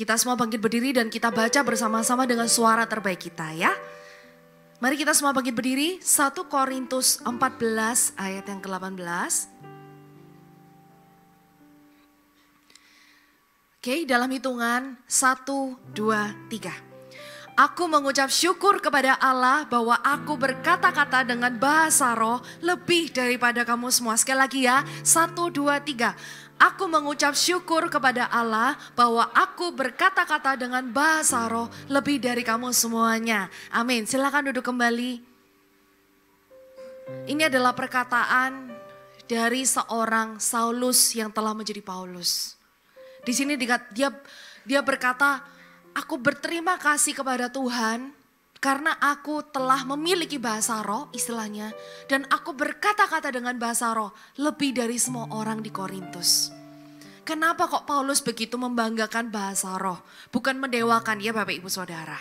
Kita semua bangkit berdiri dan kita baca bersama-sama dengan suara terbaik kita ya. Mari kita semua bangkit berdiri, 1 Korintus 14 ayat yang ke-18. Oke, dalam hitungan 1, 2, 3. Aku mengucap syukur kepada Allah bahwa aku berkata-kata dengan bahasa roh lebih daripada kamu semua. Sekali lagi ya, 1, 2, 3. Aku mengucap syukur kepada Allah bahwa aku berkata-kata dengan bahasa roh lebih dari kamu semuanya. Amin. Silakan duduk kembali. Ini adalah perkataan dari seorang Saulus yang telah menjadi Paulus. Di sini dia berkata, aku berterima kasih kepada Tuhan karena aku telah memiliki bahasa roh istilahnya. Dan aku berkata-kata dengan bahasa roh lebih dari semua orang di Korintus. Kenapa kok Paulus begitu membanggakan bahasa roh? Bukan mendewakan ya Bapak Ibu Saudara.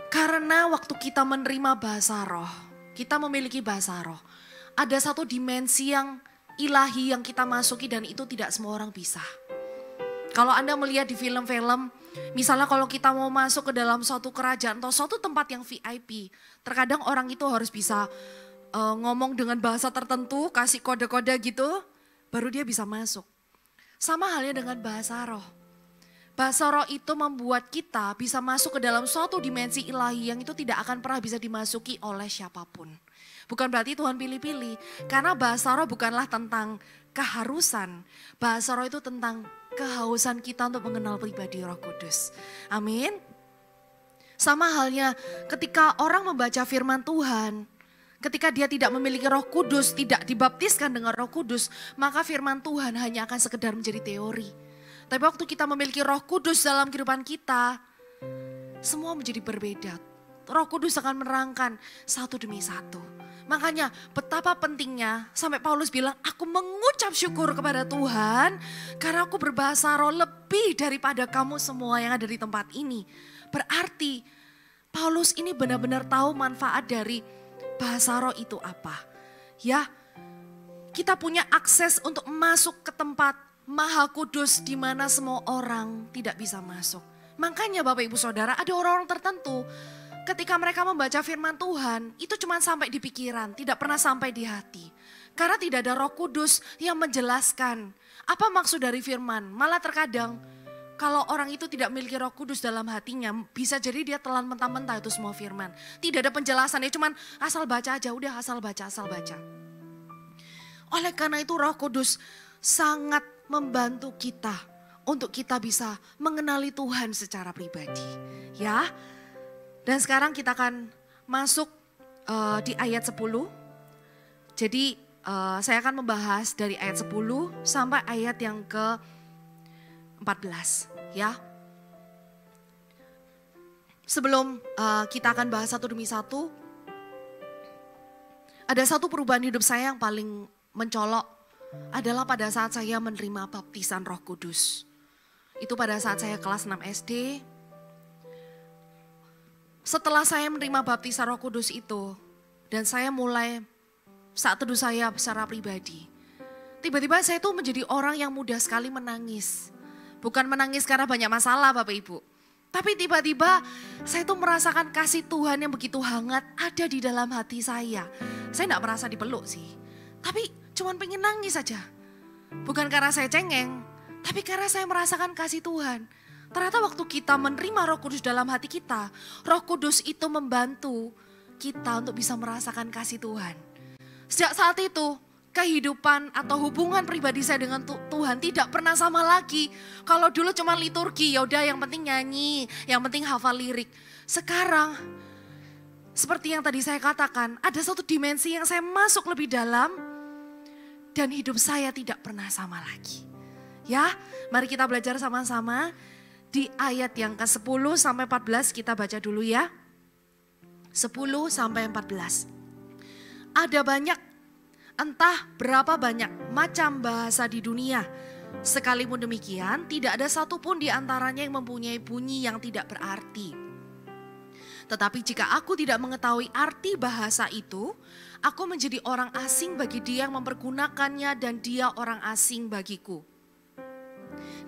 Karena waktu kita menerima bahasa roh, kita memiliki bahasa roh. Ada satu dimensi yang ilahi yang kita masuki dan itu tidak semua orang bisa. Kalau Anda melihat di film-film, misalnya kalau kita mau masuk ke dalam suatu kerajaan atau suatu tempat yang VIP, terkadang orang itu harus bisa ngomong dengan bahasa tertentu, kasih kode-kode gitu, baru dia bisa masuk. Sama halnya dengan bahasa roh. Bahasa roh itu membuat kita bisa masuk ke dalam suatu dimensi ilahi yang itu tidak akan pernah bisa dimasuki oleh siapapun. Bukan berarti Tuhan pilih-pilih, karena bahasa roh bukanlah tentang keharusan. Bahasa roh itu tentang kehausan kita untuk mengenal pribadi Roh Kudus. Amin. Sama halnya ketika orang membaca firman Tuhan, ketika dia tidak memiliki Roh Kudus, tidak dibaptiskan dengan Roh Kudus, maka firman Tuhan hanya akan sekedar menjadi teori. Tapi waktu kita memiliki Roh Kudus dalam kehidupan kita, semua menjadi berbeda. Roh Kudus akan menerangkan satu demi satu. Makanya betapa pentingnya sampai Paulus bilang, aku mengucap syukur kepada Tuhan karena aku berbahasa roh lebih daripada kamu semua yang ada di tempat ini. Berarti Paulus ini benar-benar tahu manfaat dari bahasa roh itu apa. Ya, kita punya akses untuk masuk ke tempat Maha Kudus di mana semua orang tidak bisa masuk. Makanya Bapak Ibu Saudara, ada orang-orang tertentu ketika mereka membaca firman Tuhan, itu cuma sampai di pikiran, tidak pernah sampai di hati. Karena tidak ada Roh Kudus yang menjelaskan apa maksud dari firman. Malah terkadang kalau orang itu tidak memiliki Roh Kudus dalam hatinya, bisa jadi dia telan mentah-mentah itu semua firman. Tidak ada penjelasan, ya cuma asal baca aja, udah asal baca, asal baca. Oleh karena itu Roh Kudus sangat membantu kita untuk kita bisa mengenali Tuhan secara pribadi. Ya. Dan sekarang kita akan masuk di ayat 10. Jadi saya akan membahas dari ayat 10 sampai ayat yang ke-14 ya. Sebelum kita akan bahas satu demi satu, ada satu perubahan hidup saya yang paling mencolok adalah pada saat saya menerima baptisan Roh Kudus. Itu pada saat saya kelas 6 SD. Setelah saya menerima baptisan Roh Kudus itu, dan saya mulai saat teduh saya secara pribadi, tiba-tiba saya tuh menjadi orang yang mudah sekali menangis. Bukan menangis karena banyak masalah Bapak Ibu, tapi tiba-tiba saya tuh merasakan kasih Tuhan yang begitu hangat ada di dalam hati saya. Saya gak merasa dipeluk sih, tapi cuman pengen nangis saja. Bukan karena saya cengeng, tapi karena saya merasakan kasih Tuhan. Ternyata waktu kita menerima Roh Kudus dalam hati kita, Roh Kudus itu membantu kita untuk bisa merasakan kasih Tuhan. Sejak saat itu, kehidupan atau hubungan pribadi saya dengan Tuhan tidak pernah sama lagi. Kalau dulu cuma liturgi, ya udah yang penting nyanyi, yang penting hafal lirik. Sekarang, seperti yang tadi saya katakan, ada satu dimensi yang saya masuk lebih dalam dan hidup saya tidak pernah sama lagi. Ya, mari kita belajar sama-sama. Di ayat yang ke-10 sampai 14 kita baca dulu ya. 10 sampai 14. Ada banyak, entah berapa banyak macam bahasa di dunia. Sekalipun demikian, tidak ada satupun di antaranya yang mempunyai bunyi yang tidak berarti. Tetapi jika aku tidak mengetahui arti bahasa itu, aku menjadi orang asing bagi dia yang mempergunakannya dan dia orang asing bagiku.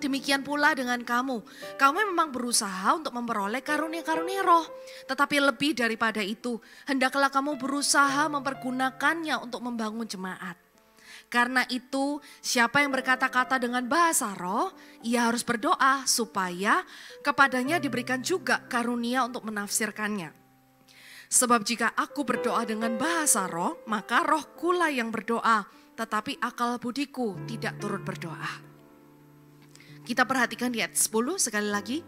Demikian pula dengan kamu. Kamu memang berusaha untuk memperoleh karunia-karunia roh. Tetapi lebih daripada itu, hendaklah kamu berusaha mempergunakannya untuk membangun jemaat. Karena itu, siapa yang berkata-kata dengan bahasa roh, ia harus berdoa supaya kepadanya diberikan juga karunia untuk menafsirkannya. Sebab jika aku berdoa dengan bahasa roh, maka rohkulah yang berdoa, tetapi akal budiku tidak turut berdoa. Kita perhatikan di ayat 10 sekali lagi.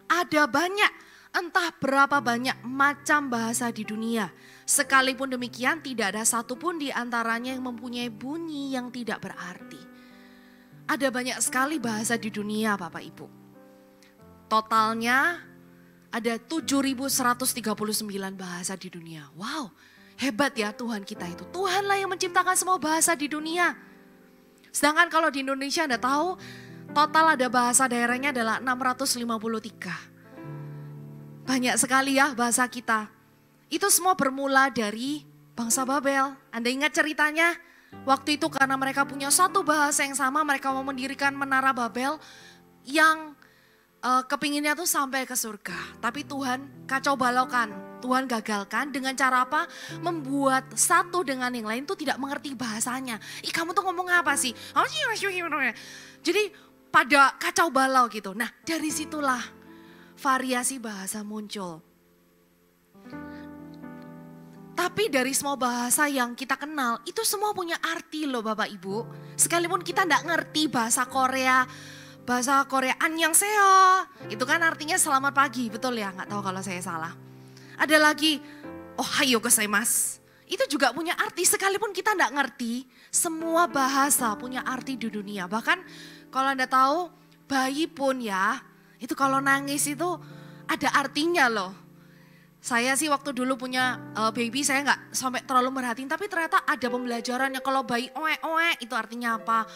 Ada banyak, entah berapa banyak macam bahasa di dunia. Sekalipun demikian tidak ada satupun di antaranya yang mempunyai bunyi yang tidak berarti. Ada banyak sekali bahasa di dunia Bapak Ibu. Totalnya ada 7.139 bahasa di dunia. Wow, hebat ya Tuhan kita itu. Tuhanlah yang menciptakan semua bahasa di dunia. Sedangkan kalau di Indonesia Anda tahu total ada bahasa daerahnya adalah 653. Banyak sekali ya bahasa kita. Itu semua bermula dari bangsa Babel. Anda ingat ceritanya? Waktu itu karena mereka punya satu bahasa yang sama, mereka mau mendirikan menara Babel yang kepinginnya tuh sampai ke surga. Tapi Tuhan kacau balaukan. Tuhan gagalkan dengan cara apa? Membuat satu dengan yang lain tuh tidak mengerti bahasanya. Ih kamu tuh ngomong apa sih? Jadi pada kacau balau gitu. Nah dari situlah variasi bahasa muncul. Tapi dari semua bahasa yang kita kenal itu semua punya arti loh Bapak Ibu. Sekalipun kita enggak ngerti bahasa Korea annyeonghaseyo. Itu kan artinya selamat pagi, betul ya? Enggak tahu kalau saya salah. Ada lagi, ohayo gozaimasu. Itu juga punya arti, sekalipun kita enggak ngerti, semua bahasa punya arti di dunia. Bahkan kalau Anda tahu, bayi pun ya, itu kalau nangis itu ada artinya loh. Saya sih waktu dulu punya baby, saya enggak sampai terlalu merhatiin, tapi ternyata ada pembelajarannya. Kalau bayi oe itu artinya apa?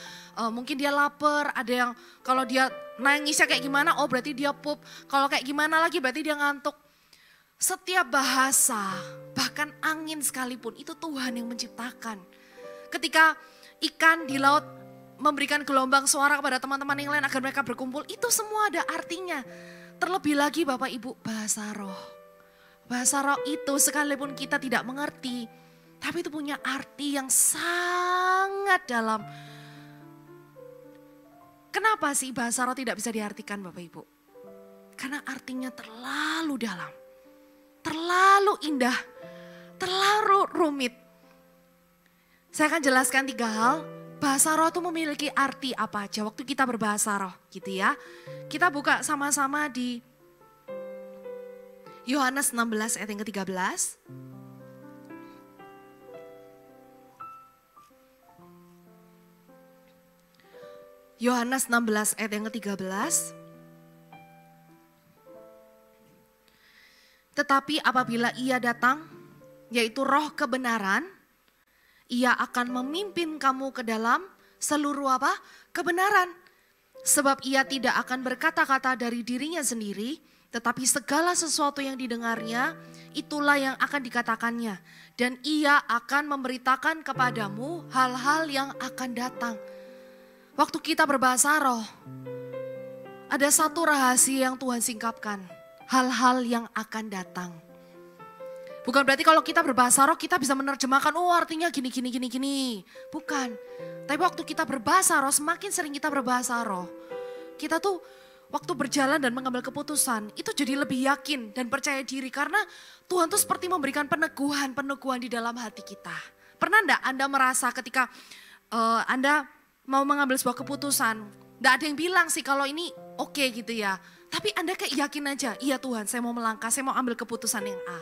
Mungkin dia lapar, ada yang kalau dia nangisnya kayak gimana, oh berarti dia pup. Kalau kayak gimana lagi berarti dia ngantuk. Setiap bahasa, bahkan angin sekalipun itu Tuhan yang menciptakan. Ketika ikan di laut memberikan gelombang suara kepada teman-teman yang lain agar mereka berkumpul, itu semua ada artinya. Terlebih lagi Bapak Ibu, bahasa roh. Bahasa roh itu sekalipun kita tidak mengerti, tapi itu punya arti yang sangat dalam. Kenapa sih bahasa roh tidak bisa diartikan Bapak Ibu? Karena artinya terlalu dalam. Terlalu indah, terlalu rumit. Saya akan jelaskan 3 hal. Bahasa roh itu memiliki arti apa aja waktu kita berbahasa roh gitu ya. Kita buka sama-sama di Yohanes 16 ayat yang ke-13. Yohanes 16 ayat yang ke-13. Tetapi apabila ia datang, yaitu roh kebenaran, ia akan memimpin kamu ke dalam seluruh apa? Kebenaran. Sebab ia tidak akan berkata-kata dari dirinya sendiri, tetapi segala sesuatu yang didengarnya, itulah yang akan dikatakannya. Dan ia akan memberitakan kepadamu hal-hal yang akan datang. Waktu kita berbahasa roh, ada satu rahasia yang Tuhan singkapkan. Hal-hal yang akan datang. Bukan berarti kalau kita berbahasa roh kita bisa menerjemahkan, oh artinya gini. Bukan. Tapi waktu kita berbahasa roh, semakin sering kita berbahasa roh, kita tuh waktu berjalan dan mengambil keputusan, itu jadi lebih yakin dan percaya diri. Karena Tuhan tuh seperti memberikan peneguhan di dalam hati kita. Pernah enggak Anda merasa ketika Anda mau mengambil sebuah keputusan, enggak ada yang bilang sih kalau ini oke gitu ya. Tapi Anda kayak yakin aja, iya Tuhan saya mau melangkah, saya mau ambil keputusan yang A.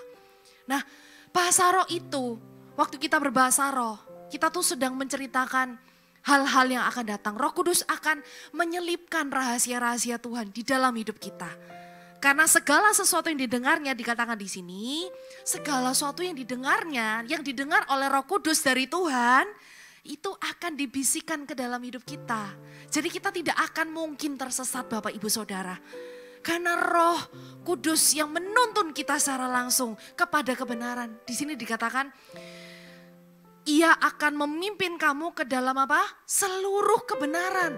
Nah bahasa roh itu, waktu kita berbahasa roh, kita tuh sedang menceritakan hal-hal yang akan datang. Roh Kudus akan menyelipkan rahasia-rahasia Tuhan di dalam hidup kita. Karena segala sesuatu yang didengarnya dikatakan di sini, segala sesuatu yang didengarnya, yang didengar oleh Roh Kudus dari Tuhan, itu akan dibisikkan ke dalam hidup kita. Jadi kita tidak akan mungkin tersesat Bapak Ibu Saudara. Karena Roh Kudus yang menuntun kita secara langsung kepada kebenaran. Di sini dikatakan, Ia akan memimpin kamu ke dalam apa? Seluruh kebenaran.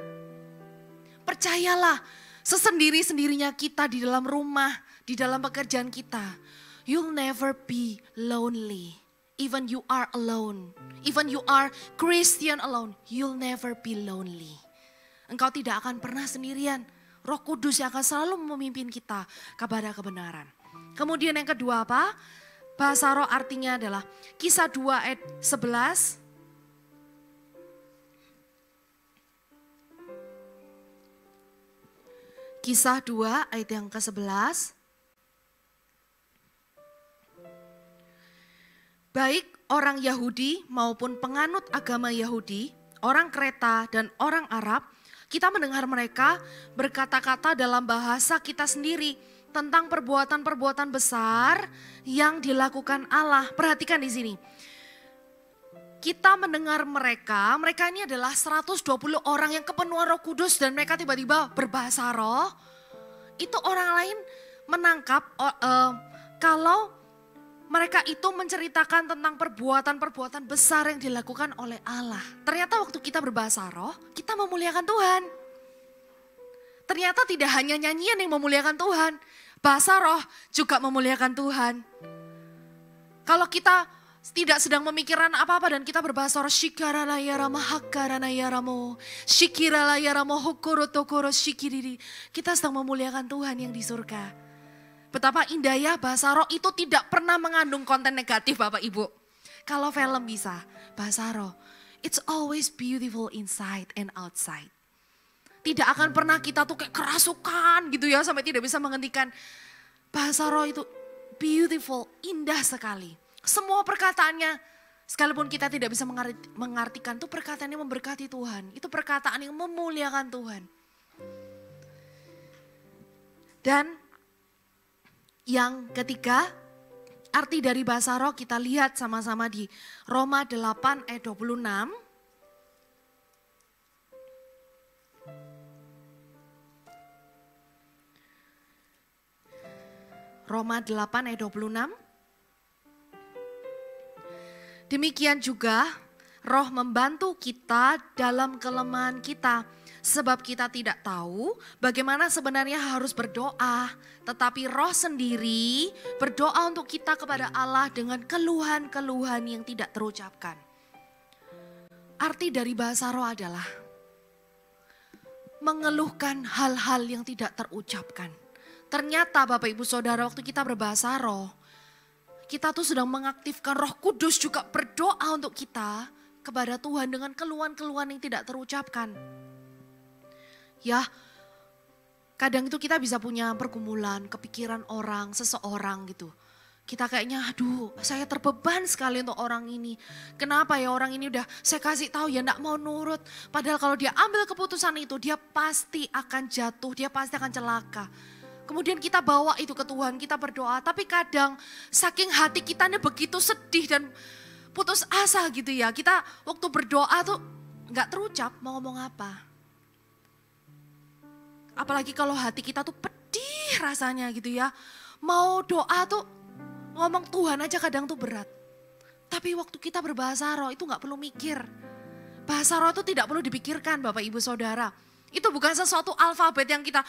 Percayalah, sesendiri-sendirinya kita di dalam rumah, di dalam pekerjaan kita, you'll never be lonely. Even you are alone, even you are Christian alone, you'll never be lonely. Engkau tidak akan pernah sendirian. Roh Kudus yang akan selalu memimpin kita kepada kebenaran. Kemudian yang kedua apa? Bahasa roh artinya adalah Kisah 2 ayat 11. Kisah 2 ayat yang ke-11. Baik orang Yahudi maupun penganut agama Yahudi, orang Kreta dan orang Arab, kita mendengar mereka berkata-kata dalam bahasa kita sendiri tentang perbuatan-perbuatan besar yang dilakukan Allah. Perhatikan di sini. Kita mendengar mereka ini adalah 120 orang yang kepenuhan Roh Kudus dan mereka tiba-tiba berbahasa roh. Itu orang lain menangkap kalau mereka itu menceritakan tentang perbuatan-perbuatan besar yang dilakukan oleh Allah. Ternyata waktu kita berbahasa roh, kita memuliakan Tuhan. Ternyata tidak hanya nyanyian yang memuliakan Tuhan, bahasa roh juga memuliakan Tuhan. Kalau kita tidak sedang memikirkan apa-apa dan kita berbahasa roh, shikarana yarama hakarana yaramo, shikirala yaramo hokoro tokoro shikiriri. Kita sedang memuliakan Tuhan yang di surga. Betapa indah ya, bahasa roh itu tidak pernah mengandung konten negatif Bapak Ibu. Kalau film bisa, bahasa roh, it's always beautiful inside and outside. Tidak akan pernah kita tuh kayak kerasukan gitu ya sampai tidak bisa menghentikan. Bahasa roh itu beautiful, indah sekali. Semua perkataannya, sekalipun kita tidak bisa mengartikan, itu perkataan yang memberkati Tuhan. Itu perkataan yang memuliakan Tuhan. Dan yang ketiga, arti dari bahasa roh kita lihat sama-sama di Roma 8 ayat 26. Roma 8 ayat 26. Demikian juga roh membantu kita dalam kelemahan kita. Sebab kita tidak tahu bagaimana sebenarnya harus berdoa. Tetapi roh sendiri berdoa untuk kita kepada Allah dengan keluhan-keluhan yang tidak terucapkan. Arti dari bahasa roh adalah mengeluhkan hal-hal yang tidak terucapkan. Ternyata Bapak Ibu Saudara waktu kita berbahasa roh, kita tuh sedang mengaktifkan Roh Kudus juga berdoa untuk kita kepada Tuhan dengan keluhan-keluhan yang tidak terucapkan. Ya, kadang itu kita bisa punya pergumulan, kepikiran orang, seseorang gitu. Kita kayaknya aduh saya terbeban sekali untuk orang ini. Kenapa ya orang ini udah saya kasih tahu ya enggak mau nurut. Padahal kalau dia ambil keputusan itu dia pasti akan jatuh, dia pasti akan celaka. Kemudian kita bawa itu ke Tuhan, kita berdoa. Tapi kadang saking hati kita ini begitu sedih dan putus asa gitu ya. Kita waktu berdoa tuh gak terucap mau ngomong apa. Apalagi kalau hati kita tuh pedih rasanya gitu ya. Mau doa tuh ngomong Tuhan aja kadang tuh berat. Tapi waktu kita berbahasa roh itu gak perlu mikir. Bahasa roh itu tidak perlu dipikirkan Bapak Ibu Saudara. Itu bukan sesuatu alfabet yang kita,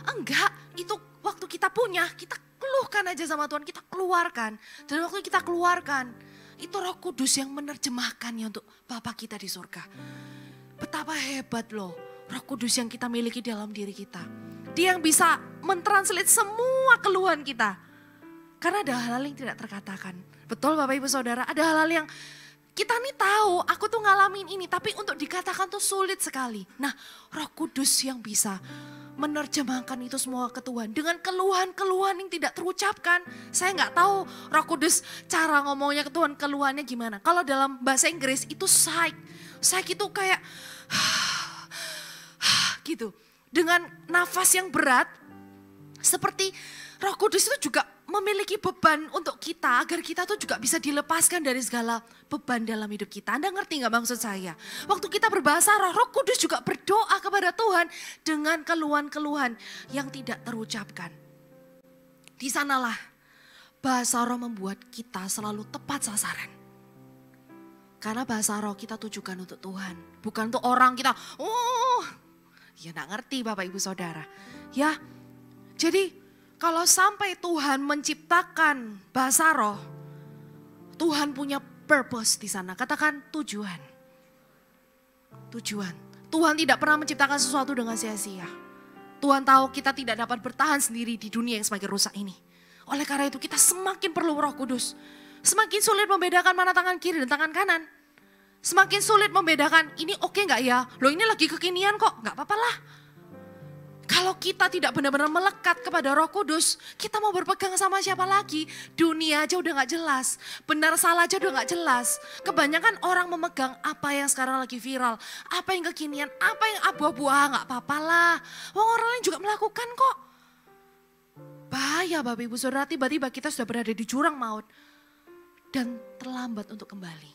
enggak, itu waktu kita punya, kita keluhkan aja sama Tuhan, kita keluarkan. Dan waktu kita keluarkan, itu Roh Kudus yang menerjemahkannya untuk Bapa kita di surga. Betapa hebat loh, Roh Kudus yang kita miliki dalam diri kita. Dia yang bisa mentranslate semua keluhan kita. Karena ada hal-hal yang tidak terkatakan. Betul Bapak Ibu Saudara, ada hal-hal yang kita nih tahu, aku tuh ngalamin ini, tapi untuk dikatakan tuh sulit sekali. Nah, Roh Kudus yang bisa menerjemahkan itu semua ke Tuhan dengan keluhan-keluhan yang tidak terucapkan. Saya nggak tahu Roh Kudus cara ngomongnya ke Tuhan keluhannya gimana. Kalau dalam bahasa Inggris itu sigh itu kayak gitu. Dengan nafas yang berat, seperti Roh Kudus itu juga memiliki beban untuk kita agar kita tuh juga bisa dilepaskan dari segala beban dalam hidup kita. Anda ngerti gak maksud saya? Waktu kita berbahasa roh, Roh Kudus juga berdoa kepada Tuhan dengan keluhan-keluhan yang tidak terucapkan. Di sanalah bahasa roh membuat kita selalu tepat sasaran. Karena bahasa roh kita tujukan untuk Tuhan. Bukan untuk orang kita, ya gak ngerti Bapak Ibu Saudara. Ya, jadi kalau sampai Tuhan menciptakan bahasa roh, Tuhan punya purpose di sana. Katakan tujuan. Tujuan. Tuhan tidak pernah menciptakan sesuatu dengan sia-sia. Tuhan tahu kita tidak dapat bertahan sendiri di dunia yang semakin rusak ini. Oleh karena itu kita semakin perlu Roh Kudus. Semakin sulit membedakan mana tangan kiri dan tangan kanan. Semakin sulit membedakan ini oke gak ya? Loh ini lagi kekinian kok, gak apa-apa lah. Kalau kita tidak benar-benar melekat kepada Roh Kudus, kita mau berpegang sama siapa lagi? Dunia aja udah gak jelas, benar salah aja udah gak jelas. Kebanyakan orang memegang apa yang sekarang lagi viral, apa yang kekinian, apa yang abu-abu, gak apa-apa lah. Orang lain juga melakukan kok. Bahaya Bapak Ibu Saudara, tiba-tiba kita sudah berada di jurang maut. Dan terlambat untuk kembali.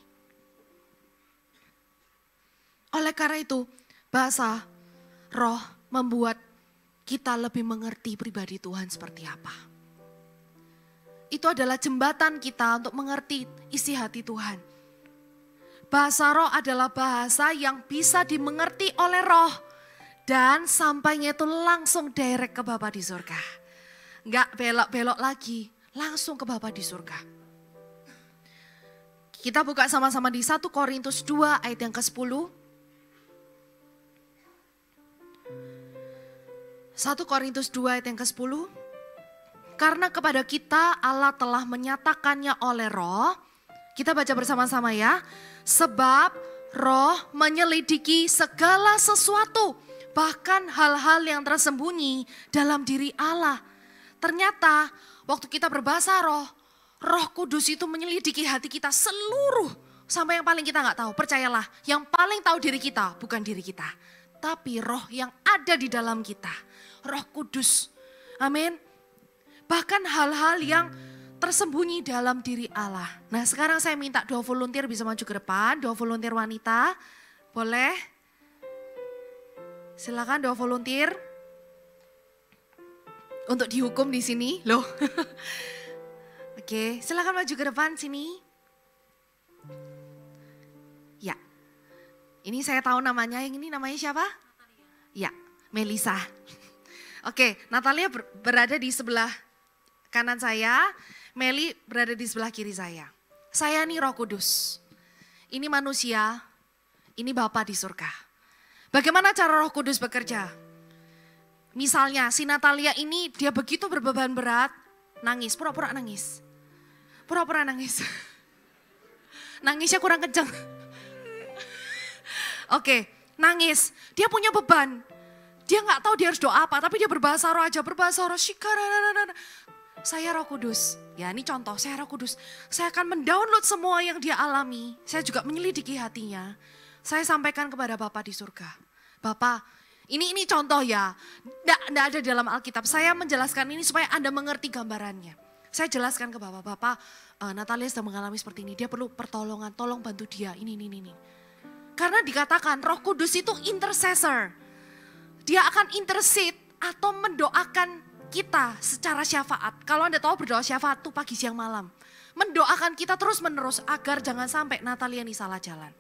Oleh karena itu, bahasa roh membuat kita lebih mengerti pribadi Tuhan seperti apa. Itu adalah jembatan kita untuk mengerti isi hati Tuhan. Bahasa roh adalah bahasa yang bisa dimengerti oleh roh. Dan sampainya itu langsung direct ke Bapa di surga. Enggak belok-belok lagi, langsung ke Bapa di surga. Kita buka sama-sama di 1 Korintus 2 ayat yang ke-10. 1 Korintus 2 ayat yang ke-10. Karena kepada kita Allah telah menyatakannya oleh roh. Kita baca bersama-sama ya. Sebab roh menyelidiki segala sesuatu. Bahkan hal-hal yang tersembunyi dalam diri Allah. Ternyata waktu kita berbahasa roh, Roh Kudus itu menyelidiki hati kita seluruh. Sampai yang paling kita gak tahu. Percayalah, yang paling tahu diri kita bukan diri kita. Tapi roh yang ada di dalam kita. Roh Kudus. Amin. Bahkan hal-hal yang tersembunyi dalam diri Allah. Nah sekarang saya minta 2 volunteer bisa maju ke depan. 2 volunteer wanita. Boleh? Silakan 2 volunteer. Untuk dihukum di sini. Loh. Oke, silakan maju ke depan sini. Ya, ini saya tahu namanya. Yang ini namanya siapa? Natalia. Ya, Melisa. Oke, Natalia berada di sebelah kanan saya. Meli berada di sebelah kiri saya. Saya nih Roh Kudus. Ini manusia, ini Bapa di surga. Bagaimana cara Roh Kudus bekerja? Misalnya si Natalia ini dia begitu berbeban berat, nangis, pura-pura nangis. Pura-pura nangis. Nangisnya kurang kencang. Oke, nangis. Dia punya beban. Dia gak tahu dia harus doa apa, tapi dia berbahasa roh aja. Berbahasa roh, saya Roh Kudus. Ya ini contoh, saya Roh Kudus. Saya akan mendownload semua yang dia alami. Saya juga menyelidiki hatinya. Saya sampaikan kepada Bapa di surga. Bapa, ini contoh ya. Nggak ada dalam Alkitab. Saya menjelaskan ini supaya Anda mengerti gambarannya. Saya jelaskan ke Bapak, Natalia sedang mengalami seperti ini. Dia perlu pertolongan, tolong bantu dia. Ini. Karena dikatakan Roh Kudus itu intercessor. Dia akan intercede atau mendoakan kita secara syafaat. Kalau Anda tahu berdoa syafaat itu pagi, siang, malam. Mendoakan kita terus menerus agar jangan sampai Natalia ini salah jalan.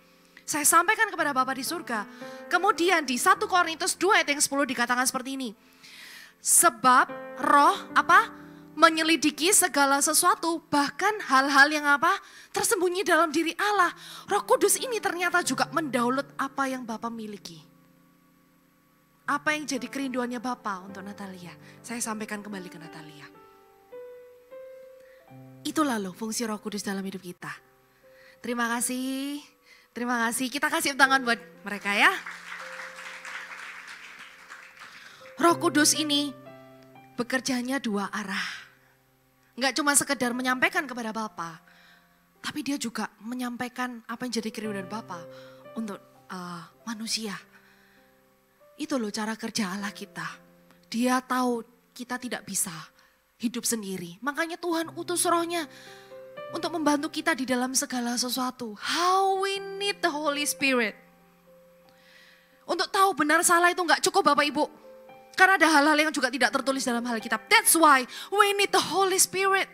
Saya sampaikan kepada Bapa di surga. Kemudian di 1 Korintus 2 ayat yang 10 dikatakan seperti ini. Sebab roh menyelidiki segala sesuatu, bahkan hal-hal yang tersembunyi dalam diri Allah. Roh Kudus ini ternyata juga mendownload apa yang Bapa miliki. Apa yang jadi kerinduannya Bapa untuk Natalia. Saya sampaikan kembali ke Natalia. Itulah loh fungsi Roh Kudus dalam hidup kita. Terima kasih. Kita kasih tangan buat mereka ya. Roh Kudus ini bekerjanya 2 arah. Enggak cuma sekedar menyampaikan kepada Bapa, tapi dia juga menyampaikan apa yang jadi kerinduan Bapa untuk manusia. Itu loh cara kerja Allah kita. Dia tahu kita tidak bisa hidup sendiri. Makanya Tuhan utus rohnya untuk membantu kita di dalam segala sesuatu. How we need the Holy Spirit. Untuk tahu benar salah itu enggak cukup Bapak Ibu. Karena ada hal-hal yang juga tidak tertulis dalam Alkitab. That's why we need the Holy Spirit.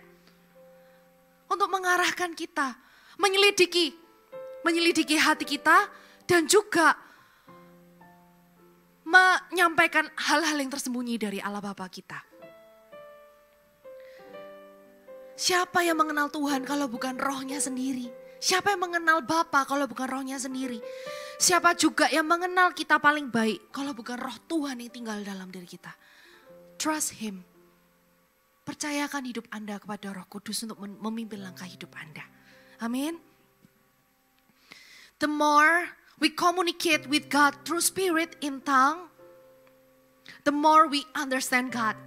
Untuk mengarahkan kita, menyelidiki. menyelidiki hati kita, dan juga menyampaikan hal-hal yang tersembunyi dari Allah Bapa kita. Siapa yang mengenal Tuhan kalau bukan rohnya sendiri? Siapa yang mengenal Bapa kalau bukan rohnya sendiri? Siapa juga yang mengenal kita paling baik kalau bukan roh Tuhan yang tinggal dalam diri kita? Trust Him. Percayakan hidup Anda kepada Roh Kudus untuk memimpin langkah hidup Anda. Amin. The more we communicate with God through spirit in tongue, the more we understand God.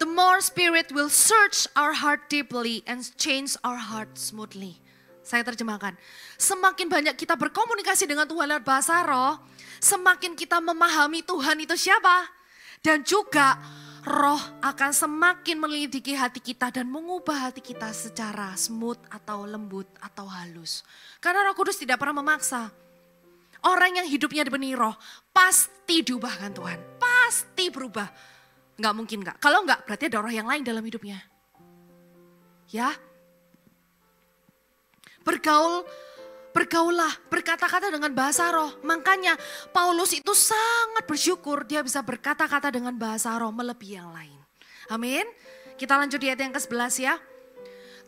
The more Spirit will search our heart deeply and change our heart smoothly. Saya terjemahkan. Semakin banyak kita berkomunikasi dengan Tuhan lewat bahasa roh, semakin kita memahami Tuhan itu siapa. Dan juga roh akan semakin menyelidiki hati kita dan mengubah hati kita secara smooth atau lembut atau halus. Karena Roh Kudus tidak pernah memaksa. Orang yang hidupnya dipenuhi roh pasti diubahkan Tuhan. Pasti berubah. Enggak mungkin enggak. Kalau enggak berarti ada roh yang lain dalam hidupnya. Ya. Bergaullah, berkata-kata dengan bahasa roh. Makanya Paulus itu sangat bersyukur dia bisa berkata-kata dengan bahasa roh melebihi yang lain. Amin. Kita lanjut di ayat yang ke-11 ya.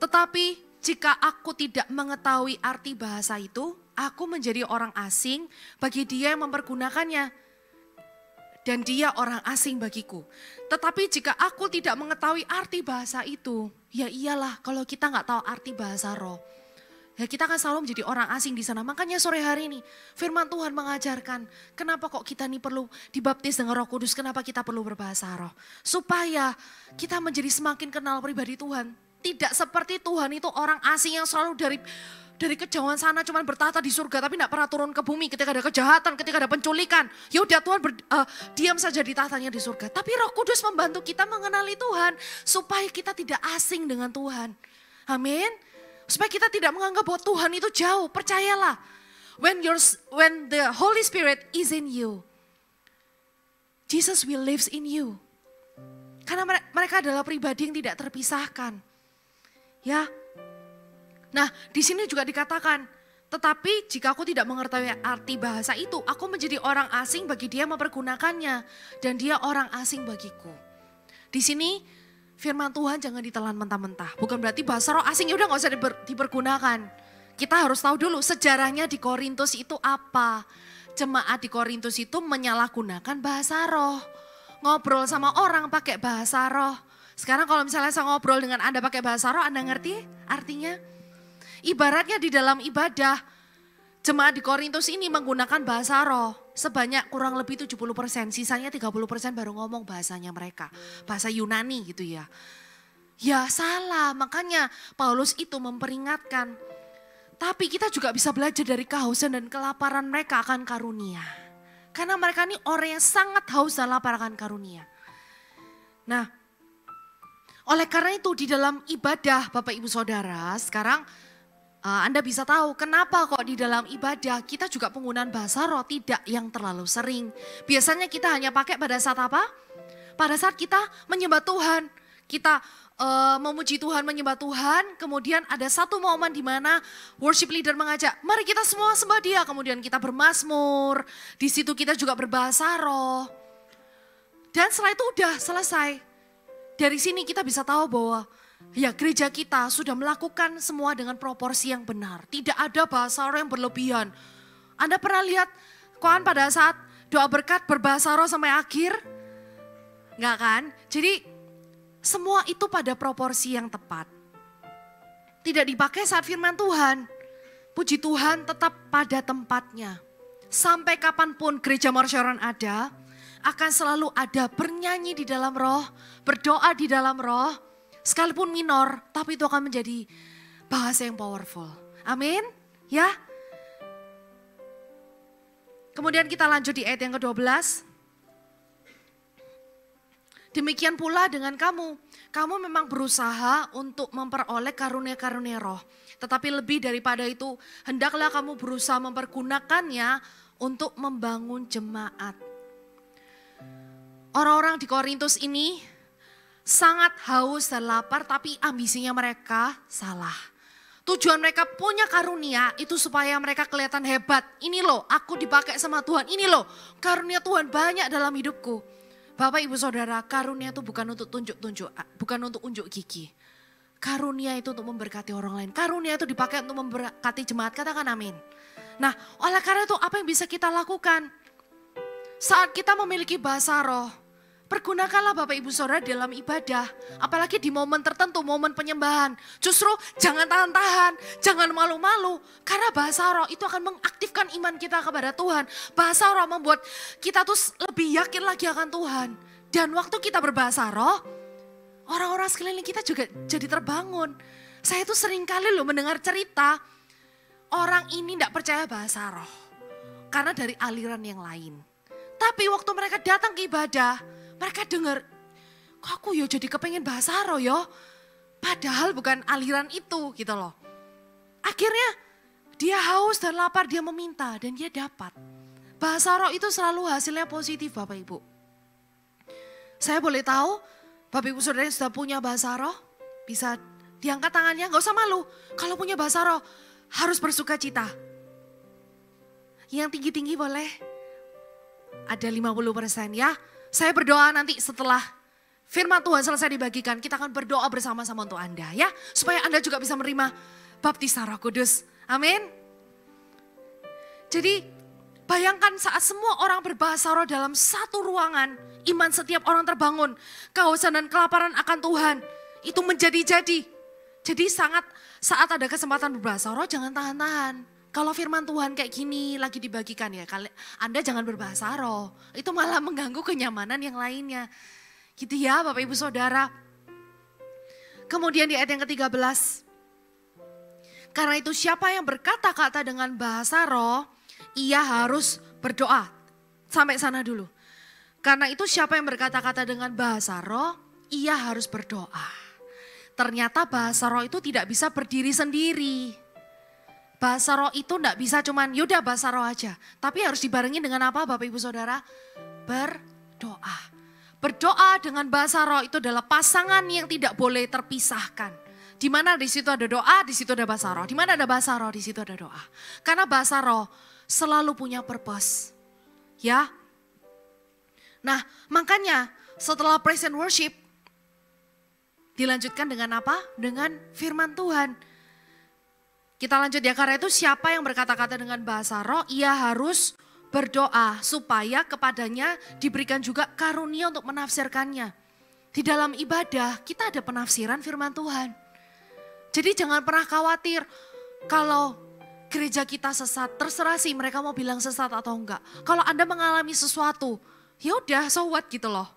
Tetapi jika aku tidak mengetahui arti bahasa itu, aku menjadi orang asing bagi dia yang mempergunakannya. Dan dia orang asing bagiku. Tetapi jika aku tidak mengetahui arti bahasa itu, ya iyalah kalau kita nggak tahu arti bahasa roh. Ya kita akan selalu menjadi orang asing di sana. Makanya sore hari ini firman Tuhan mengajarkan kenapa kok kita ini perlu dibaptis dengan Roh Kudus, kenapa kita perlu berbahasa roh. Supaya kita menjadi semakin kenal pribadi Tuhan. Tidak seperti Tuhan itu orang asing yang selalu dari kejauhan sana cuma bertata di surga tapi tidak pernah turun ke bumi ketika ada kejahatan, ketika ada penculikan. Ya udah Tuhan diam saja di tahtanya di surga. Tapi Roh Kudus membantu kita mengenali Tuhan supaya kita tidak asing dengan Tuhan. Amin. Supaya kita tidak menganggap bahwa Tuhan itu jauh. Percayalah. When the Holy Spirit is in you, Jesus will lives in you. Karena mereka adalah pribadi yang tidak terpisahkan. Ya. Nah, di sini juga dikatakan, tetapi jika aku tidak mengetahui arti bahasa itu, aku menjadi orang asing bagi dia mempergunakannya. Dan dia orang asing bagiku. Di sini firman Tuhan jangan ditelan mentah-mentah. Bukan berarti bahasa roh asing ya udah gak usah dipergunakan. Kita harus tahu dulu sejarahnya di Korintus itu apa. Jemaat di Korintus itu menyalahgunakan bahasa roh. Ngobrol sama orang pakai bahasa roh. Sekarang kalau misalnya saya ngobrol dengan Anda pakai bahasa roh, Anda ngerti artinya? Ibaratnya di dalam ibadah, jemaat di Korintus ini menggunakan bahasa roh sebanyak kurang lebih 70%, sisanya 30% baru ngomong bahasanya mereka. Bahasa Yunani gitu ya. Ya salah, makanya Paulus itu memperingatkan. Tapi kita juga bisa belajar dari kehausan dan kelaparan mereka akan karunia. Karena mereka ini orang yang sangat haus dan lapar akan karunia. Nah, oleh karena itu di dalam ibadah Bapak Ibu Saudara, sekarang Anda bisa tahu kenapa kok di dalam ibadah kita juga penggunaan bahasa roh tidak yang terlalu sering. Biasanya kita hanya pakai pada saat apa? Pada saat kita menyembah Tuhan. Kita memuji Tuhan, menyembah Tuhan. Kemudian ada satu momen di mana worship leader mengajak, mari kita semua sembah Dia. Kemudian kita bermazmur. Di situ kita juga berbahasa roh. Dan setelah itu udah selesai. Dari sini kita bisa tahu bahwa ya gereja kita sudah melakukan semua dengan proporsi yang benar. Tidak ada bahasa roh yang berlebihan. Anda pernah lihat kawan pada saat doa berkat berbahasa roh sampai akhir? Enggak kan? Jadi semua itu pada proporsi yang tepat. Tidak dipakai saat firman Tuhan. Puji Tuhan tetap pada tempatnya. Sampai kapanpun gereja Marsyaron ada, akan selalu ada bernyanyi di dalam roh, berdoa di dalam roh, sekalipun minor, tapi itu akan menjadi bahasa yang powerful. Amin. Ya. Kemudian kita lanjut di ayat yang ke-12. Demikian pula dengan kamu. Kamu memang berusaha untuk memperoleh karunia-karunia roh. Tetapi lebih daripada itu, hendaklah kamu berusaha mempergunakannya untuk membangun jemaat. Orang-orang di Korintus ini sangat haus dan lapar, tapi ambisinya mereka salah. Tujuan mereka punya karunia itu supaya mereka kelihatan hebat. Ini loh, aku dipakai sama Tuhan. Ini loh, karunia Tuhan banyak dalam hidupku. Bapak ibu saudara, karunia itu bukan untuk tunjuk-tunjuk, bukan untuk unjuk gigi. Karunia itu untuk memberkati orang lain. Karunia itu dipakai untuk memberkati jemaat, katakan amin. Nah, oleh karena itu apa yang bisa kita lakukan? Saat kita memiliki bahasa roh, pergunakanlah Bapak Ibu Saudara dalam ibadah. Apalagi di momen tertentu, momen penyembahan. Justru jangan tahan-tahan, jangan malu-malu. Karena bahasa roh itu akan mengaktifkan iman kita kepada Tuhan. Bahasa roh membuat kita tuh lebih yakin lagi akan Tuhan. Dan waktu kita berbahasa roh, orang-orang sekeliling kita juga jadi terbangun. Saya tuh sering kali loh mendengar cerita, orang ini tidak percaya bahasa roh. Karena dari aliran yang lain. Tapi waktu mereka datang ke ibadah, mereka dengar, kok aku yo jadi kepengen bahasa roh yo. Padahal bukan aliran itu gitu loh. Akhirnya dia haus dan lapar, dia meminta dan dia dapat. Bahasa roh itu selalu hasilnya positif Bapak Ibu. Saya boleh tahu, Bapak Ibu Saudara yang sudah punya bahasa roh, bisa diangkat tangannya, gak usah malu. Kalau punya bahasa roh, harus bersuka cita. Yang tinggi-tinggi boleh. Ada 50% ya. Saya berdoa nanti setelah firman Tuhan selesai dibagikan, kita akan berdoa bersama-sama untuk Anda ya. Supaya Anda juga bisa menerima baptisan Roh Kudus. Amin. Jadi bayangkan saat semua orang berbahasa roh dalam satu ruangan, iman setiap orang terbangun, kehausan dan kelaparan akan Tuhan, itu menjadi-jadi. Jadi saat ada kesempatan berbahasa roh, jangan tahan-tahan. Kalau firman Tuhan kayak gini lagi dibagikan ya, Anda jangan berbahasa roh. Itu malah mengganggu kenyamanan yang lainnya. Gitu ya Bapak Ibu Saudara. Kemudian di ayat yang ke-13. Karena itu siapa yang berkata-kata dengan bahasa roh, ia harus berdoa. Sampai sana dulu. Karena itu siapa yang berkata-kata dengan bahasa roh, ia harus berdoa. Ternyata bahasa roh itu tidak bisa berdiri sendiri. Bahasa roh itu enggak bisa cuman yaudah bahasa roh aja. Tapi harus dibarengi dengan apa Bapak Ibu Saudara? Berdoa. Berdoa dengan bahasa roh itu adalah pasangan yang tidak boleh terpisahkan. Di mana di situ ada doa, di situ ada bahasa roh. Di mana ada bahasa roh, di situ ada doa. Karena bahasa roh selalu punya purpose. Ya. Nah, makanya setelah praise and worship dilanjutkan dengan apa? Dengan firman Tuhan. Kita lanjut ya, karena itu siapa yang berkata-kata dengan bahasa roh, ia harus berdoa supaya kepadanya diberikan juga karunia untuk menafsirkannya. Di dalam ibadah kita ada penafsiran firman Tuhan. Jadi jangan pernah khawatir kalau gereja kita sesat, terserah sih mereka mau bilang sesat atau enggak. Kalau Anda mengalami sesuatu, ya udah so what gitu loh.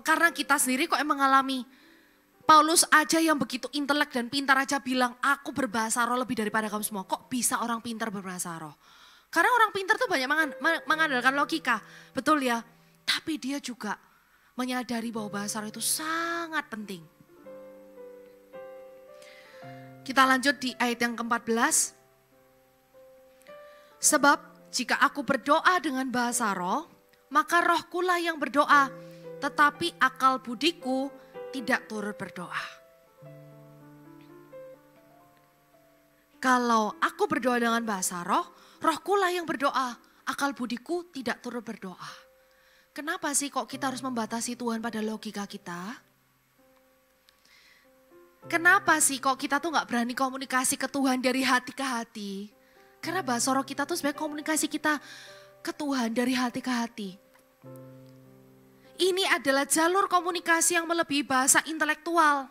Karena kita sendiri kok yang mengalami. Paulus aja yang begitu intelek dan pintar aja bilang, aku berbahasa roh lebih daripada kamu semua. Kok bisa orang pintar berbahasa roh? Karena orang pintar tuh banyak mengandalkan logika, betul ya. Tapi dia juga menyadari bahwa bahasa roh itu sangat penting. Kita lanjut di ayat yang ke-14. Sebab jika aku berdoa dengan bahasa roh, maka rohkulah yang berdoa. Tetapi akal budiku tidak turut berdoa. Kalau aku berdoa dengan bahasa roh, rohkulah yang berdoa, akal budiku tidak turut berdoa. Kenapa sih kok kita harus membatasi Tuhan pada logika kita? Kenapa sih kok kita tuh gak berani komunikasi ke Tuhan dari hati ke hati? Karena bahasa roh kita tuh sebenarnya komunikasi kita ke Tuhan dari hati ke hati. Ini adalah jalur komunikasi yang melebihi bahasa intelektual.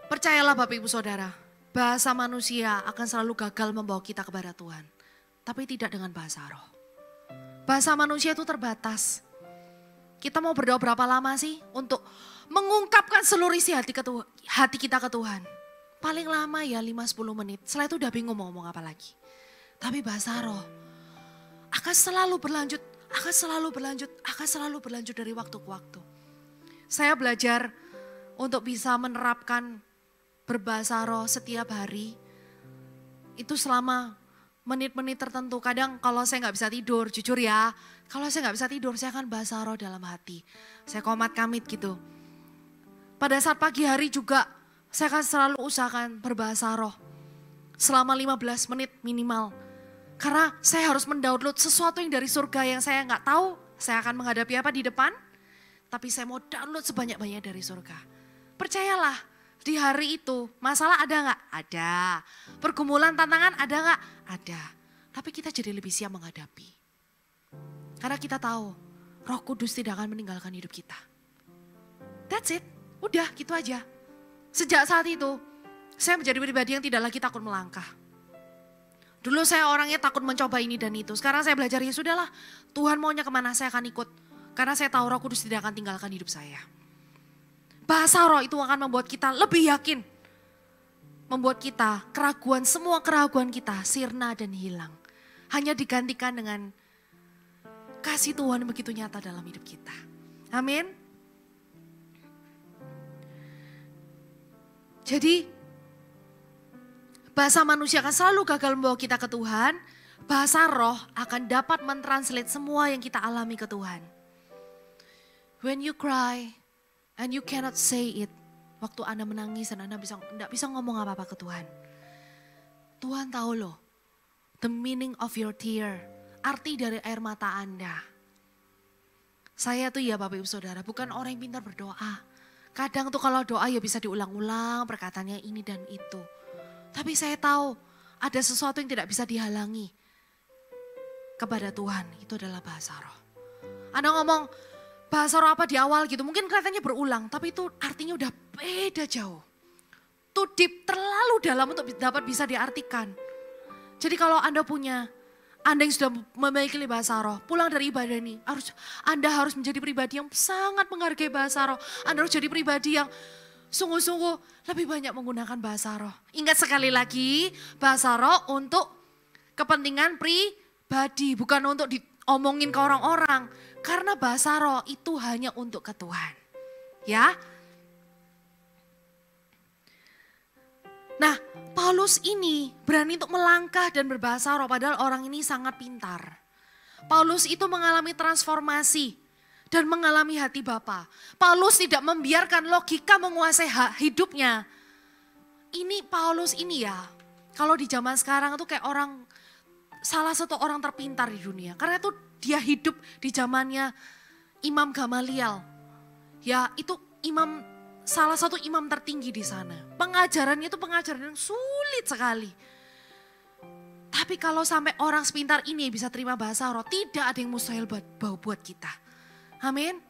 Percayalah Bapak Ibu Saudara, bahasa manusia akan selalu gagal membawa kita kepada Tuhan. Tapi tidak dengan bahasa roh. Bahasa manusia itu terbatas. Kita mau berdoa berapa lama sih untuk mengungkapkan seluruh isi hati kita ke Tuhan? Paling lama ya 5-10 menit. Setelah itu udah bingung mau ngomong apa lagi. Tapi bahasa roh akan selalu berlanjut. Akan selalu berlanjut dari waktu ke waktu. Saya belajar untuk bisa menerapkan berbahasa roh setiap hari. Itu selama menit-menit tertentu. Kadang kalau saya gak bisa tidur, jujur ya. Kalau saya gak bisa tidur, saya akan bahasa roh dalam hati. Saya komat kamit gitu. Pada saat pagi hari juga Saya akan selalu usahakan berbahasa roh selama 15 menit minimal. Karena saya harus mendownload sesuatu yang dari surga yang saya nggak tahu saya akan menghadapi apa di depan. Tapi saya mau download sebanyak-banyaknya dari surga. Percayalah, di hari itu masalah ada nggak? Ada. Pergumulan, tantangan ada nggak? Ada. Tapi kita jadi lebih siap menghadapi. Karena kita tahu Roh Kudus tidak akan meninggalkan hidup kita. That's it. Udah gitu aja. Sejak saat itu, saya menjadi pribadi yang tidak lagi takut melangkah. Dulu saya orangnya takut mencoba ini dan itu. Sekarang saya belajar, ya sudahlah. Tuhan maunya kemana saya akan ikut. Karena saya tahu Roh Kudus tidak akan tinggalkan hidup saya. Bahasa roh itu akan membuat kita lebih yakin. Membuat kita semua keraguan kita sirna dan hilang. Hanya digantikan dengan kasih Tuhan begitu nyata dalam hidup kita. Amin. Jadi bahasa manusia akan selalu gagal membawa kita ke Tuhan. Bahasa roh akan dapat mentranslate semua yang kita alami ke Tuhan. When you cry and you cannot say it. Waktu Anda menangis dan Anda tidak bisa ngomong apa-apa ke Tuhan. Tuhan tahu loh. The meaning of your tear. Arti dari air mata Anda. Saya tuh ya Bapak Ibu Saudara bukan orang yang pintar berdoa. Kadang tuh kalau doa ya bisa diulang-ulang perkataannya ini dan itu. Tapi saya tahu ada sesuatu yang tidak bisa dihalangi kepada Tuhan. Itu adalah bahasa roh. Anda ngomong bahasa roh apa di awal gitu. Mungkin kelihatannya berulang tapi itu artinya udah beda jauh. Too deep, terlalu dalam untuk dapat bisa diartikan. Jadi kalau Anda yang sudah memiliki bahasa roh, pulang dari ibadah ini, Anda harus menjadi pribadi yang sangat menghargai bahasa roh. Anda harus jadi pribadi yang sungguh-sungguh lebih banyak menggunakan bahasa roh. Ingat sekali lagi, bahasa roh untuk kepentingan pribadi, bukan untuk diomongin ke orang-orang. Karena bahasa roh itu hanya untuk ke Tuhan. Ya. Nah, Paulus ini berani untuk melangkah dan berbahasa roh padahal orang ini sangat pintar. Paulus itu mengalami transformasi dan mengalami hati Bapa. Paulus tidak membiarkan logika menguasai hidupnya. Ini Paulus ini ya, kalau di zaman sekarang itu kayak salah satu orang terpintar di dunia. Karena itu dia hidup di zamannya Imam Gamaliel. Ya itu salah satu imam tertinggi di sana. Pengajarannya itu pengajaran yang sulit sekali. Tapi kalau sampai orang sepintar ini bisa terima bahasa roh, tidak ada yang mustahil buat kita. Amin.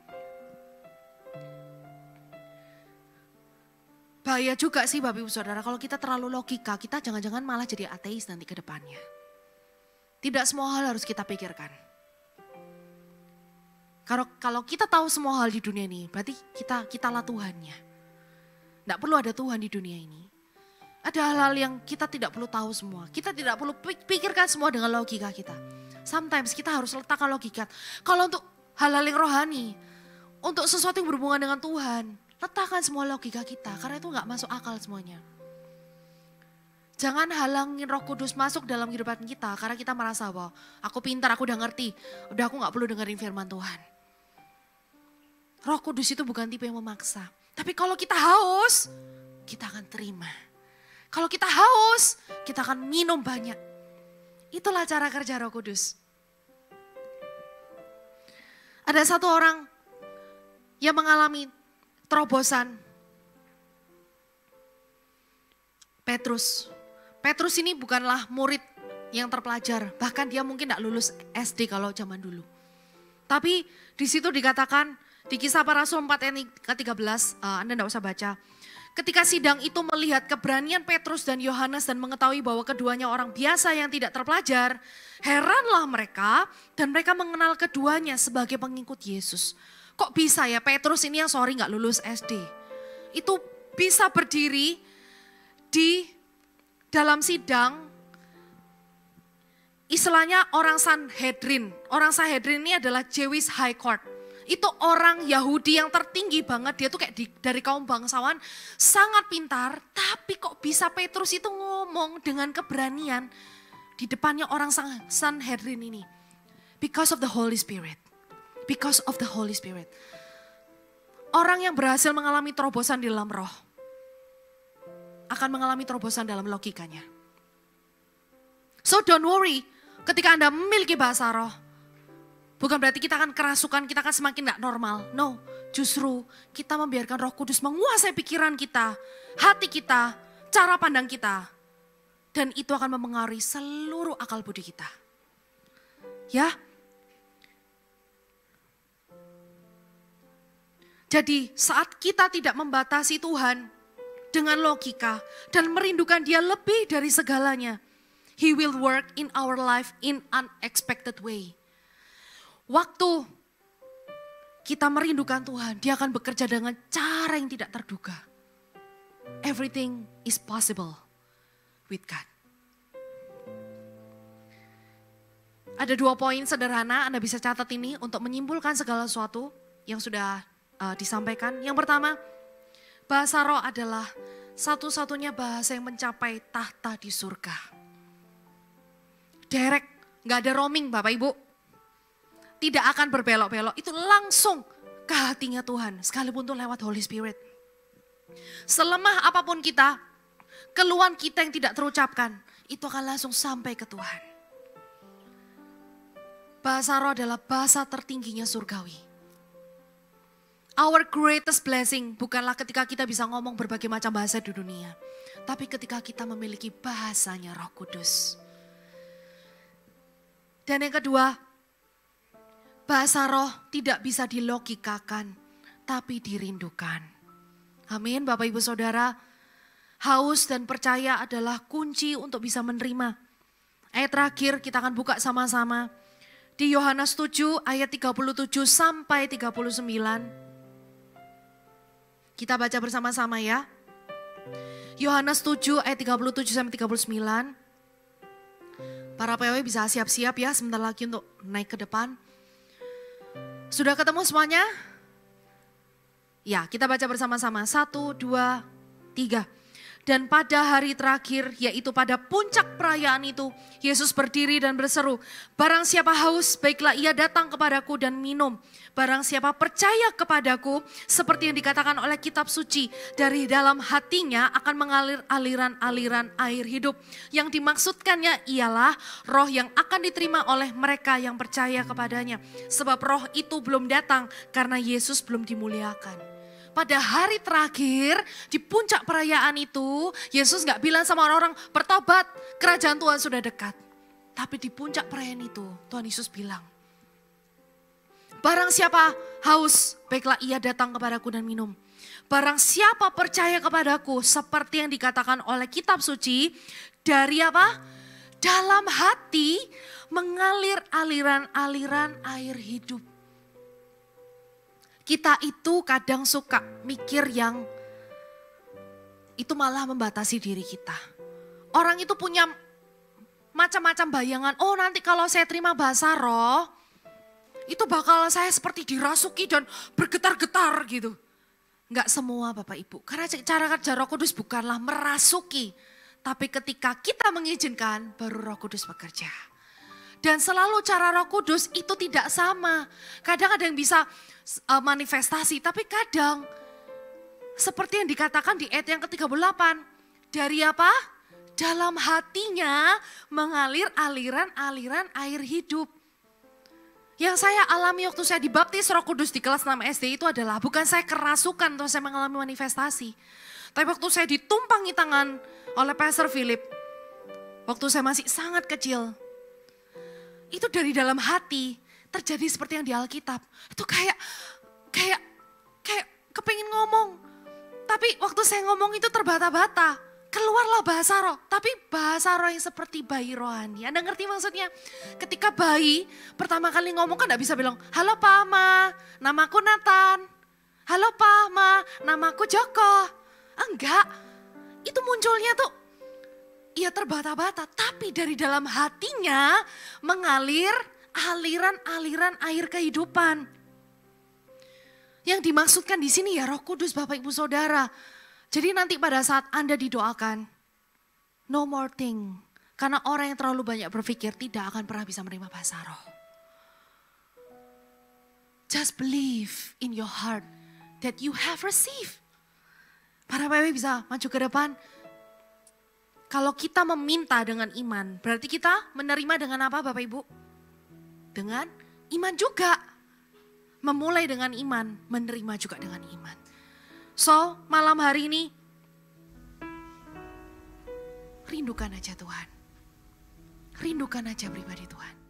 Bahaya juga sih Bapak Ibu Saudara, kalau kita terlalu logika, kita jangan-jangan malah jadi ateis nanti ke depannya. Tidak semua hal harus kita pikirkan. Kalau kita tahu semua hal di dunia ini, berarti kitalah Tuhannya. Tidak perlu ada Tuhan di dunia ini. Ada hal-hal yang kita tidak perlu tahu semua. Kita tidak perlu pikirkan semua dengan logika kita. Sometimes kita harus letakkan logika. Kalau untuk hal-hal yang rohani, untuk sesuatu yang berhubungan dengan Tuhan, letakkan semua logika kita. Karena itu gak masuk akal semuanya. Jangan halangin Roh Kudus masuk dalam kehidupan kita. Karena kita merasa bahwa aku pintar, aku udah ngerti. Udah aku gak perlu dengerin firman Tuhan. Roh Kudus itu bukan tipe yang memaksa. Tapi kalau kita haus, kita akan terima. Kalau kita haus, kita akan minum banyak. Itulah cara kerja Roh Kudus. Ada satu orang yang mengalami terobosan. Petrus. Petrus ini bukanlah murid yang terpelajar. Bahkan dia mungkin tidak lulus SD kalau zaman dulu. Tapi di situ dikatakan di Kisah Para Rasul 4 ayat ke-13, Anda tidak usah baca. Ketika sidang itu melihat keberanian Petrus dan Yohanes dan mengetahui bahwa keduanya orang biasa yang tidak terpelajar, heranlah mereka dan mereka mengenal keduanya sebagai pengikut Yesus. Kok bisa ya Petrus ini yang nggak lulus SD, itu bisa berdiri di dalam sidang, istilahnya orang Sanhedrin. Orang Sanhedrin ini adalah Jewish High Court. Itu orang Yahudi yang tertinggi banget, dia tuh kayak dari kaum bangsawan, sangat pintar. Tapi kok bisa Petrus itu ngomong dengan keberanian di depannya orang Sanhedrin ini? Because of the Holy Spirit. Because of the Holy Spirit. Orang yang berhasil mengalami terobosan di dalam roh. akan mengalami terobosan dalam logikanya. So don't worry, ketika Anda memiliki bahasa roh, bukan berarti kita akan kerasukan, kita akan semakin gak normal. No, justru kita membiarkan Roh Kudus menguasai pikiran kita, hati kita, cara pandang kita. Dan itu akan memengaruhi seluruh akal budi kita. Ya. Jadi saat kita tidak membatasi Tuhan dengan logika dan merindukan Dia lebih dari segalanya, He will work in our life in unexpected way. Waktu kita merindukan Tuhan, Dia akan bekerja dengan cara yang tidak terduga. Everything is possible with God. Ada 2 poin sederhana, Anda bisa catat ini untuk menyimpulkan segala sesuatu yang sudah disampaikan. Yang pertama, bahasa roh adalah satu-satunya bahasa yang mencapai tahta di surga. Direct, gak ada roaming Bapak Ibu. Tidak akan berbelok-belok, itu langsung ke hatinya Tuhan, sekalipun itu lewat Holy Spirit. Selemah apapun kita, keluhan kita yang tidak terucapkan, itu akan langsung sampai ke Tuhan. Bahasa roh adalah bahasa tertingginya surgawi. Our greatest blessing bukanlah ketika kita bisa ngomong berbagai macam bahasa di dunia, tapi ketika kita memiliki bahasanya Roh Kudus. Dan yang kedua, bahasa roh tidak bisa dilogikakan, tapi dirindukan. Amin, Bapak Ibu Saudara. Haus dan percaya adalah kunci untuk bisa menerima. Ayat terakhir kita akan buka sama-sama. Di Yohanes 7 ayat 37 sampai 39. Kita baca bersama-sama ya. Yohanes 7 ayat 37 sampai 39. Para PW bisa siap-siap ya sebentar lagi untuk naik ke depan. Sudah ketemu semuanya? Ya, kita baca bersama-sama. 1, 2, 3. Dan pada hari terakhir, yaitu pada puncak perayaan itu, Yesus berdiri dan berseru, barang siapa haus, baiklah ia datang kepadaku dan minum. Barang siapa percaya kepadaku, seperti yang dikatakan oleh kitab suci, dari dalam hatinya akan mengalir aliran-aliran air hidup. Yang dimaksudkannya ialah roh yang akan diterima oleh mereka yang percaya kepadanya. Sebab roh itu belum datang karena Yesus belum dimuliakan. Pada hari terakhir di puncak perayaan itu, Yesus gak bilang sama orang-orang bertobat, kerajaan Tuhan sudah dekat. Tapi di puncak perayaan itu Tuhan Yesus bilang, barang siapa haus, baiklah ia datang kepadaku dan minum. Barang siapa percaya kepadaku, seperti yang dikatakan oleh kitab suci, dari apa? Dalam hati mengalir aliran-aliran air hidup. Kita itu kadang suka mikir yang itu malah membatasi diri kita. Orang itu punya macam-macam bayangan, oh nanti kalau saya terima bahasa roh, itu bakal saya seperti dirasuki dan bergetar-getar gitu. Enggak semua Bapak Ibu, karena cara kerja Roh Kudus bukanlah merasuki, tapi ketika kita mengizinkan baru Roh Kudus bekerja. Dan selalu cara Roh Kudus itu tidak sama. Kadang ada yang bisa manifestasi, tapi kadang seperti yang dikatakan di ayat yang ke-38. Dari apa? Dalam hatinya mengalir aliran-aliran air hidup. Yang saya alami waktu saya dibaptis Roh Kudus di kelas 6 SD itu adalah bukan saya kerasukan atau saya mengalami manifestasi. Tapi waktu saya ditumpangi tangan oleh Pastor Philip, waktu saya masih sangat kecil, itu dari dalam hati terjadi seperti yang di Alkitab. Itu kayak kepingin ngomong. Tapi waktu saya ngomong itu terbata-bata. Keluarlah bahasa roh. Tapi bahasa roh yang seperti bayi rohani. Anda ngerti maksudnya? Ketika bayi pertama kali ngomong kan gak bisa bilang, halo Pak Ma, namaku Nathan. Halo Pak Ma, namaku Joko. Enggak, itu munculnya tuh ia terbata-bata, tapi dari dalam hatinya mengalir aliran-aliran air kehidupan. Yang dimaksudkan di sini ya Roh Kudus Bapak Ibu Saudara. Jadi nanti pada saat Anda didoakan, no more thing. Karena orang yang terlalu banyak berpikir tidak akan pernah bisa menerima bahasa roh. Just believe in your heart that you have received. Para PW bisa maju ke depan. Kalau kita meminta dengan iman, berarti kita menerima dengan apa Bapak Ibu? Dengan iman juga. Memulai dengan iman, menerima juga dengan iman. So, malam hari ini, rindukan aja Tuhan. Rindukan aja pribadi Tuhan.